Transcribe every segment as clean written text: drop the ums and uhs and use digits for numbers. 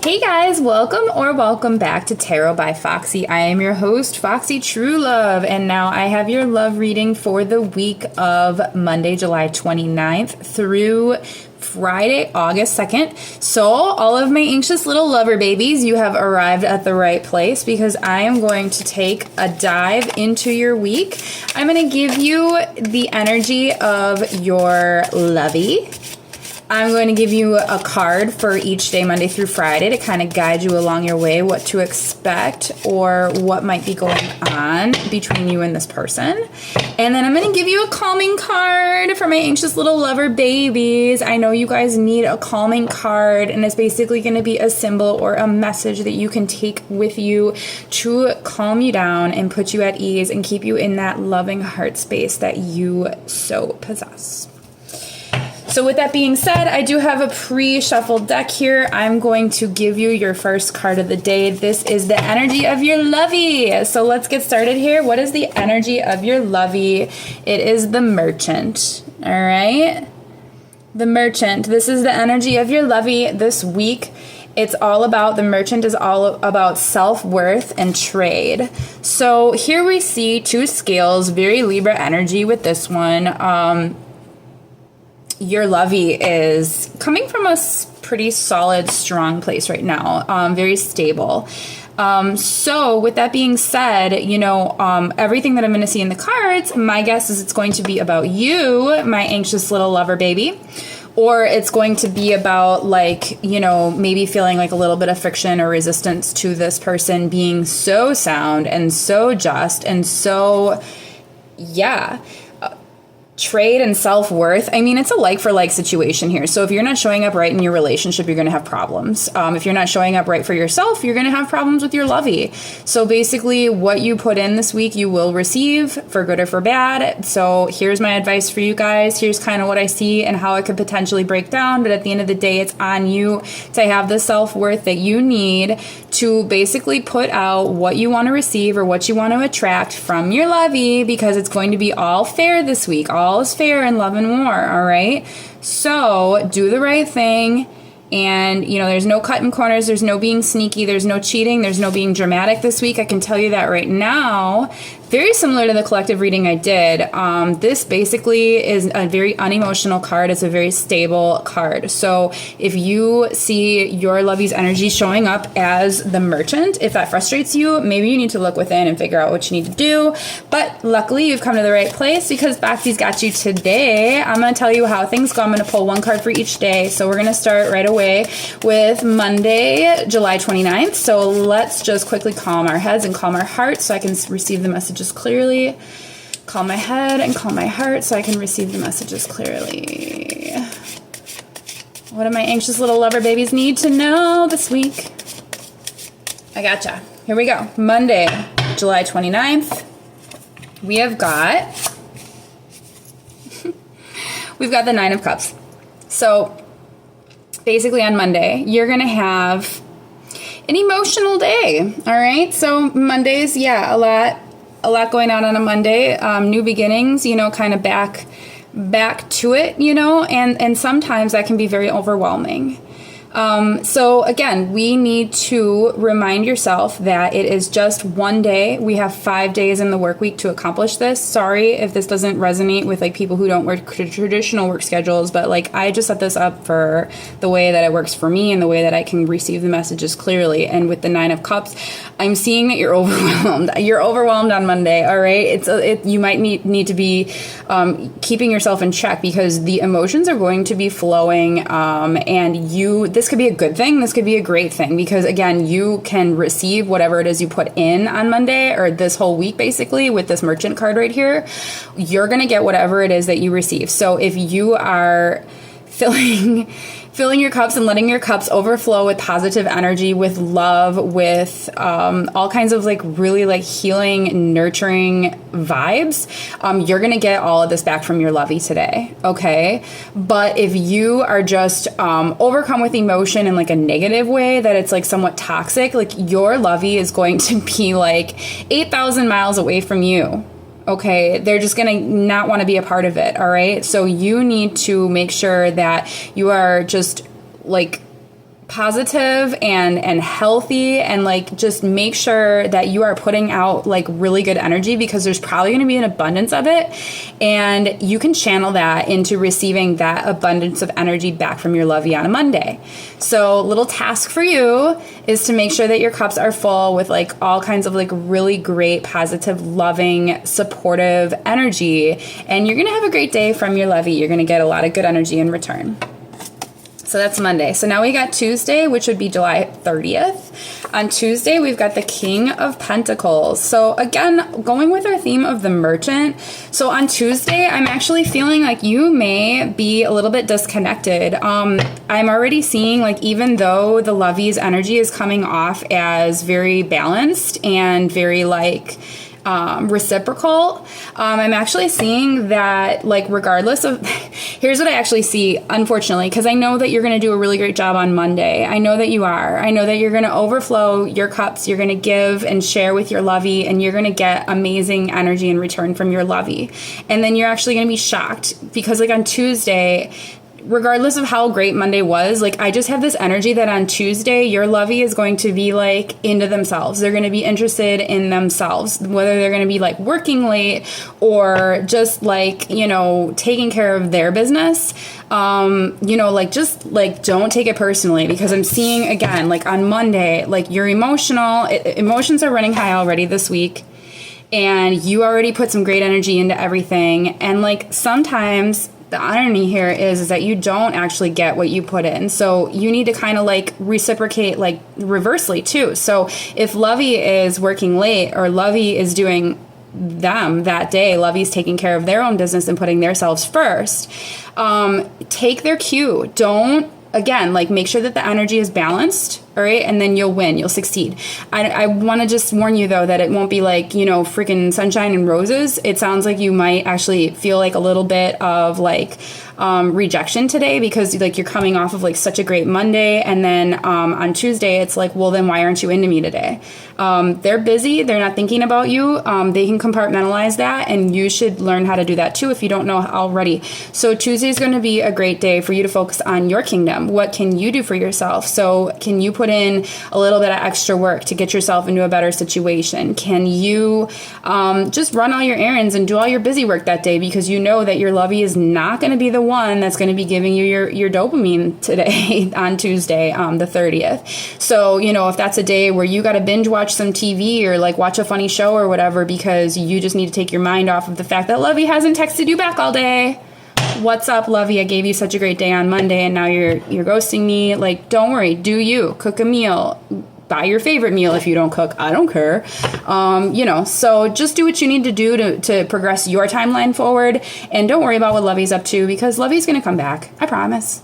Hey guys, welcome back to Tarot by Foxy. I am your host, Foxy True Love, and now I have your love reading for the week of Monday, July 29th through Friday, August 2nd. So, all of my anxious little lover babies, you have arrived at the right place because I am going to take a dive into your week. I'm going to give you the energy of your lovey. I'm going to give you a card for each day, Monday through Friday, to kind of guide you along your way, what to expect or what might be going on between you and this person. And then I'm going to give you a calming card for my anxious little lover babies. I know you guys need a calming card, and it's basically going to be a symbol or a message that you can take with you to calm you down and put you at ease and keep you in that loving heart space that you so possess. So with that being said, I do have a pre-shuffled deck here. I'm going to give you your first card of the day. This is the energy of your lovey. So let's get started here. What is the energy of your lovey? It is the Merchant. All right. The Merchant. This is the energy of your lovey this week. It's all about, the Merchant is all about self-worth and trade. So here we see two scales, very Libra energy with this one. Your lovey is coming from a pretty solid, strong place right now, very stable. So with that being said, everything that I'm going to see in the cards, my guess is it's going to be about you, my anxious little lover baby. Or it's going to be about maybe feeling like a little bit of friction or resistance to this person being so sound and so just and so, trade and self-worth. I mean, it's a like for like situation here. So if you're not showing up right in your relationship, you're going to have problems. If you're not showing up right for yourself, you're going to have problems with your lovey. So basically what you put in this week, you will receive, for good or for bad. So here's my advice for you guys. Here's kind of what I see and how it could potentially break down. But at the end of the day, it's on you to have the self-worth that you need to basically put out what you want to receive or what you want to attract from your lovey, because it's going to be all fair this week. All is fair in love and war, all right? So do the right thing. And, there's no cutting corners. There's no being sneaky. There's no cheating. There's no being dramatic this week. I can tell you that right now. Very similar to the collective reading I did. This basically is a very unemotional card. It's a very stable card. So if you see your lovey's energy showing up as the Merchant, if that frustrates you, maybe you need to look within and figure out what you need to do. But luckily, you've come to the right place because Foxy's got you today. I'm going to tell you how things go. I'm going to pull one card for each day. So we're going to start right away with Monday, July 29th. So let's just quickly calm our heads and calm our hearts so I can receive the messages clearly. Calm my head and calm my heart so I can receive the messages clearly. What do my anxious little lover babies need to know this week? I gotcha. Here we go. Monday, July 29th. We've got the Nine of Cups. So basically on Monday, you're going to have an emotional day. All right. So Mondays, a lot going on a Monday. New beginnings, kind of back to it, and sometimes that can be very overwhelming. So again, we need to remind yourself that it is just one day. We have 5 days in the work week to accomplish this. Sorry if this doesn't resonate with people who don't work traditional work schedules, but I just set this up for the way that it works for me and the way that I can receive the messages clearly. And with the Nine of Cups, I'm seeing that you're overwhelmed. You're overwhelmed on Monday. All right. You might need to be, keeping yourself in check because the emotions are going to be flowing. And this could be a good thing. This could be a great thing because, again, you can receive whatever it is you put in on Monday or this whole week, basically, with this Merchant card right here. You're going to get whatever it is that you receive. So if you are filling your cups and letting your cups overflow with positive energy, with love, with all kinds of really healing, nurturing vibes, you're going to get all of this back from your lovey today. Okay. But if you are just overcome with emotion in a negative way, that it's somewhat toxic, your lovey is going to be 8,000 miles away from you. Okay, they're just going to not want to be a part of it, all right? So you need to make sure that you are just positive and healthy, and like just make sure that you are putting out like really good energy, because there's probably going to be an abundance of it, and you can channel that into receiving that abundance of energy back from your lovey on a Monday. So little task for you is to make sure that your cups are full with like all kinds of like really great, positive, loving, supportive energy, and you're going to have a great day from your lovey. You're going to get a lot of good energy in return. So that's Monday. So now we got Tuesday, which would be July 30th. On Tuesday, we've got the King of Pentacles. So again, going with our theme of the Merchant. So on Tuesday, I'm actually feeling like you may be a little bit disconnected. I'm already seeing like, even though the lovey's energy is coming off as very balanced and very like reciprocal, I'm actually seeing that like regardless of here's what I actually see, unfortunately, because I know that you're going to do a really great job on Monday. I know that you are. I know that you're going to overflow your cups. You're going to give and share with your lovey, and you're going to get amazing energy in return from your lovey. And then you're actually going to be shocked because like on Tuesday, regardless of how great Monday was, like I just have this energy that on Tuesday, your lovey is going to be like into themselves. They're going to be interested in themselves, whether they're going to be like working late or just like, you know, taking care of their business. You know, like just like don't take it personally, because I'm seeing again, like on Monday, like your emotions are running high already this week. And you already put some great energy into everything. And like sometimes the irony here is that you don't actually get what you put in. So you need to kind of like reciprocate like reversely too. So if lovey is working late or lovey is doing them that day, lovey's taking care of their own business and putting themselves first, take their cue. Don't, again, like make sure that the energy is balanced. All right. And then you'll win. You'll succeed. I want to just warn you, though, that it won't be like, you know, freaking sunshine and roses. It sounds like you might actually feel like a little bit of like rejection today, because like you're coming off of like such a great Monday. And then on Tuesday, it's like, well, then why aren't you into me today? They're busy. They're not thinking about you. They can compartmentalize that. And you should learn how to do that, too, if you don't know already. So Tuesday is going to be a great day for you to focus on your kingdom. What can you do for yourself? So can you put in a little bit of extra work to get yourself into a better situation? Can you just run all your errands and do all your busy work that day, because you know that your lovey is not going to be the one that's going to be giving you your dopamine today on Tuesday, the 30th. So, you know, if that's a day where you got to binge watch some TV or like watch a funny show or whatever, because you just need to take your mind off of the fact that lovey hasn't texted you back all day. What's up, lovey? I gave you such a great day on Monday and now you're ghosting me. Like, don't worry. Do you cook a meal? Buy your favorite meal. If you don't cook, I don't care. You know, so just do what you need to do to progress your timeline forward, and don't worry about what lovey's up to, because lovey's going to come back. I promise.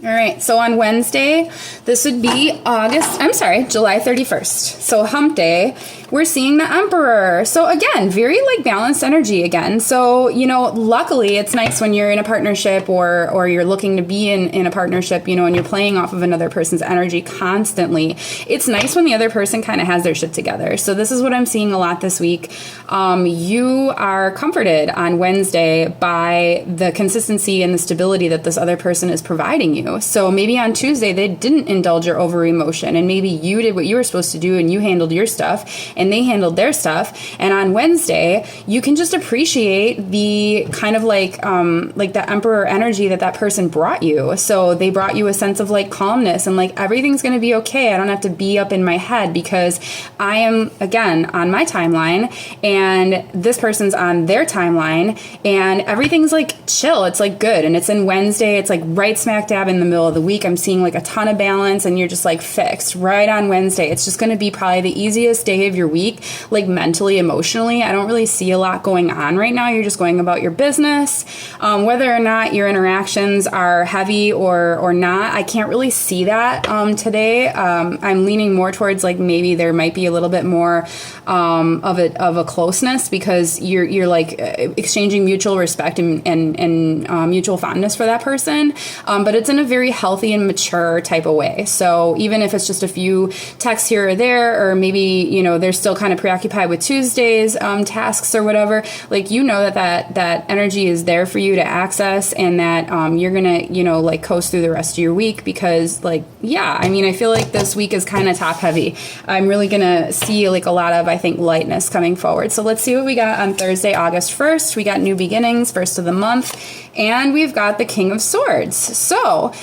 All right, so on Wednesday, this would be July 31st. So hump day, we're seeing the Emperor. So again, very like balanced energy again. So, you know, luckily it's nice when you're in a partnership or you're looking to be in a partnership, you know, and you're playing off of another person's energy constantly. It's nice when the other person kind of has their shit together. So this is what I'm seeing a lot this week. You are comforted on Wednesday by the consistency and the stability that this other person is providing you. So maybe on Tuesday they didn't indulge your over emotion, and maybe you did what you were supposed to do and you handled your stuff and they handled their stuff. And on Wednesday you can just appreciate the kind of like the Emperor energy that person brought you. So they brought you a sense of like calmness and like everything's going to be okay. I don't have to be up in my head because I am again on my timeline and this person's on their timeline and everything's like chill. It's like good. And it's in Wednesday. It's like right smack dab in the middle of the week. I'm seeing like a ton of balance and you're just like fixed right on Wednesday. It's just going to be probably the easiest day of your week, like mentally, emotionally. I don't really see a lot going on right now. You're just going about your business. Whether or not your interactions are heavy or not, I can't really see that today. I'm leaning more towards like maybe there might be a little bit more of a closeness because you're like exchanging mutual respect and mutual fondness for that person. But it's in a very healthy and mature type of way. So even if it's just a few texts here or there, or maybe, you know, there's still kind of preoccupied with Tuesday's tasks or whatever, like, you know that energy is there for you to access, and that you're gonna, like, coast through the rest of your week, because, like, yeah, I mean, I feel like this week is kind of top heavy. I'm really gonna see, like, a lot of, I think, lightness coming forward. So let's see what we got on Thursday, August 1st. We got new beginnings, first of the month, and we've got the King of Swords. So,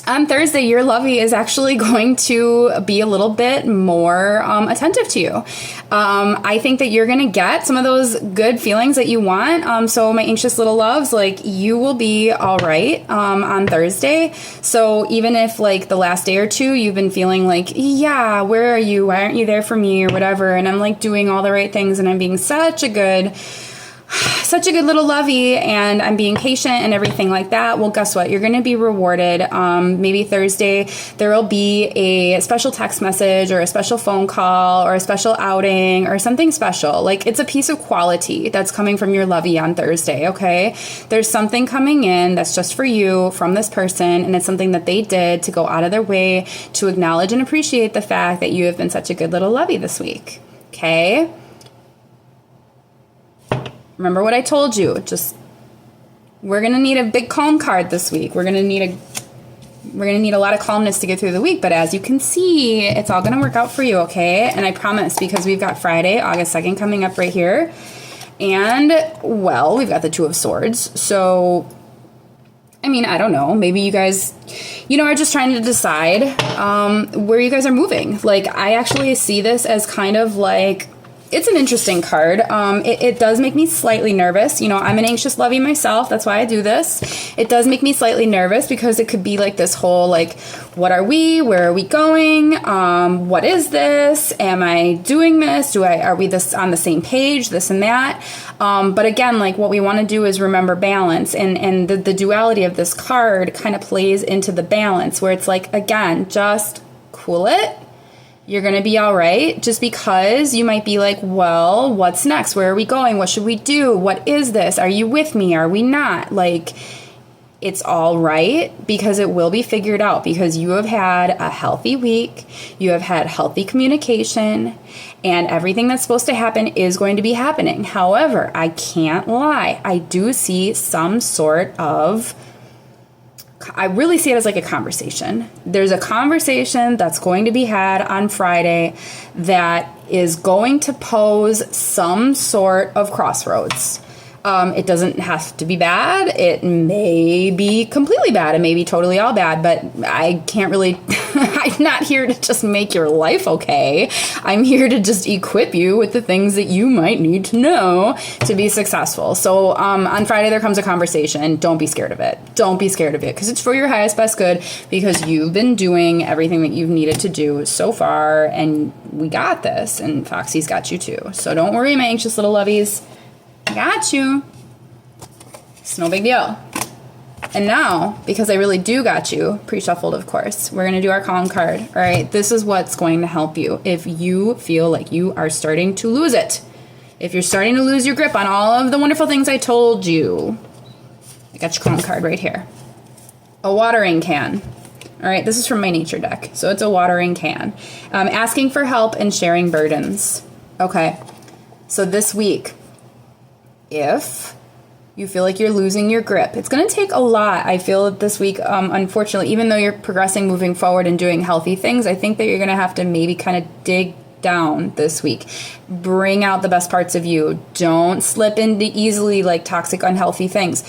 on Thursday, your lovey is actually going to be a little bit more attentive to you. I think that you're going to get some of those good feelings that you want. So my anxious little loves, like, you will be all right on Thursday. So even if, like, the last day or two you've been feeling like, yeah, where are you? Why aren't you there for me or whatever? And I'm, like, doing all the right things, and I'm being such a good little lovey, and I'm being patient and everything like that. Well, guess what? You're going to be rewarded. Maybe Thursday there will be a special text message or a special phone call or a special outing or something special. Like, it's a piece of quality that's coming from your lovey on Thursday, okay? There's something coming in that's just for you from this person, and it's something that they did to go out of their way to acknowledge and appreciate the fact that you have been such a good little lovey this week, okay? Remember what I told you. We're going to need a big calm card this week. We're going to need a lot of calmness to get through the week, but as you can see, it's all going to work out for you, okay? And I promise, because we've got Friday, August 2nd coming up right here. And, well, we've got the Two of Swords. So, I mean, I don't know. Maybe you guys, are just trying to decide where you guys are moving. Like, I actually see this as kind of like, it's an interesting card. It does make me slightly nervous. I'm an anxious lovey myself. That's why I do this. It does make me slightly nervous because it could be like this whole, like, what are we? Where are we going? What is this? Am I doing this? Are we this on the same page? This and that. But again, like, what we want to do is remember balance, and the duality of this card kind of plays into the balance, where it's like, again, just cool it. You're going to be all right, just because you might be like, well, what's next? Where are we going? What should we do? What is this? Are you with me? Are we not? Like, it's all right, because it will be figured out, because you have had a healthy week. You have had healthy communication, and everything that's supposed to happen is going to be happening. However, I can't lie. I do see some sort of, I really see it as like a conversation. There's a conversation that's going to be had on Friday that is going to pose some sort of crossroads. It doesn't have to be bad. It may be completely bad. It may be totally all bad, but I can't really, I'm not here to just make your life okay. I'm here to just equip you with the things that you might need to know to be successful. So on Friday, there comes a conversation. Don't be scared of it. Don't be scared of it, because it's for your highest, best good, because you've been doing everything that you've needed to do so far, and we got this, and Foxy's got you too. So don't worry, my anxious little lovies. Got you. It's no big deal. And now, because I really do got you, pre-shuffled, of course, we're going to do our calm card. All right, this is what's going to help you if you feel like you are starting to lose it. If you're starting to lose your grip on all of the wonderful things I told you. I got your calm card right here. A watering can. All right, this is from my nature deck. So it's a watering can. Asking for help and sharing burdens. Okay, so this week, if you feel like you're losing your grip, it's going to take a lot. I feel that this week, unfortunately, even though you're progressing, moving forward, and doing healthy things, I think that you're going to have to maybe kind of dig down this week. Bring out the best parts of you. Don't slip into easily like toxic, unhealthy things.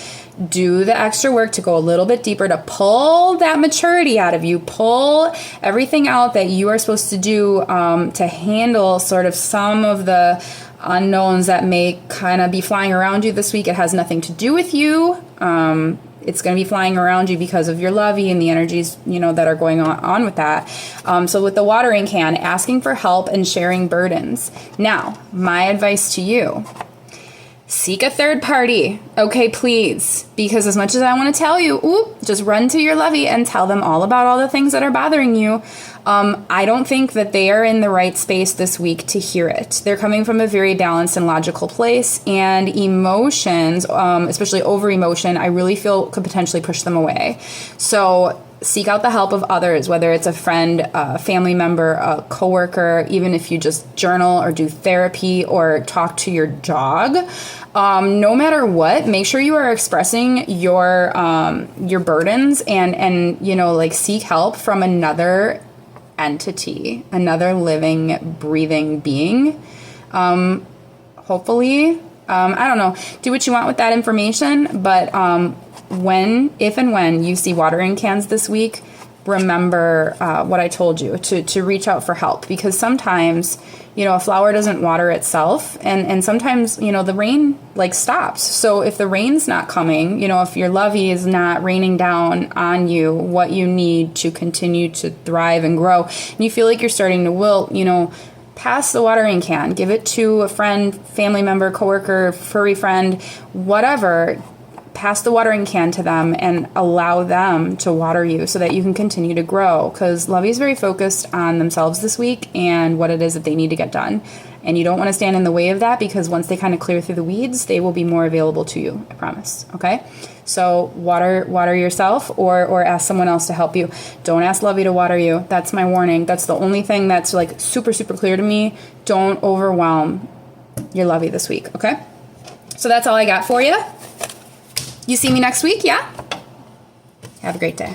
Do the extra work to go a little bit deeper, to pull that maturity out of you, pull everything out that you are supposed to do to handle sort of some of the unknowns that may kind of be flying around you this week. It has nothing to do with you. It's going to be flying around you because of your lovey and the energies, that are going on with that. So with the watering can, asking for help and sharing burdens. Now, my advice to you, seek a third party. Okay, please. Because as much as I want to tell you, just run to your lovey and tell them all about all the things that are bothering you. I don't think that they are in the right space this week to hear it. They're coming from a very balanced and logical place, and emotions, especially over emotion, I really feel could potentially push them away. So seek out the help of others, whether it's a friend, a family member, a coworker, even if you just journal or do therapy or talk to your dog. No matter what, make sure you are expressing your burdens and like seek help from another entity, another living, breathing being. Hopefully, I don't know, do what you want with that information, but if and when you see watering cans this week, remember what I told you, to reach out for help, because sometimes, a flower doesn't water itself, and sometimes, the rain stops. So if the rain's not coming, if your lovey is not raining down on you what you need to continue to thrive and grow, and you feel like you're starting to wilt, pass the watering can, give it to a friend, family member, coworker, furry friend, whatever. Pass the watering can to them and allow them to water you so that you can continue to grow, because Lovey is very focused on themselves this week and what it is that they need to get done. And you don't want to stand in the way of that, because once they kind of clear through the weeds, they will be more available to you, I promise. Okay? So water yourself or ask someone else to help you. Don't ask Lovey to water you. That's my warning. That's the only thing that's super, super clear to me. Don't overwhelm your Lovey this week, okay? So that's all I got for you. You see me next week, yeah? Have a great day.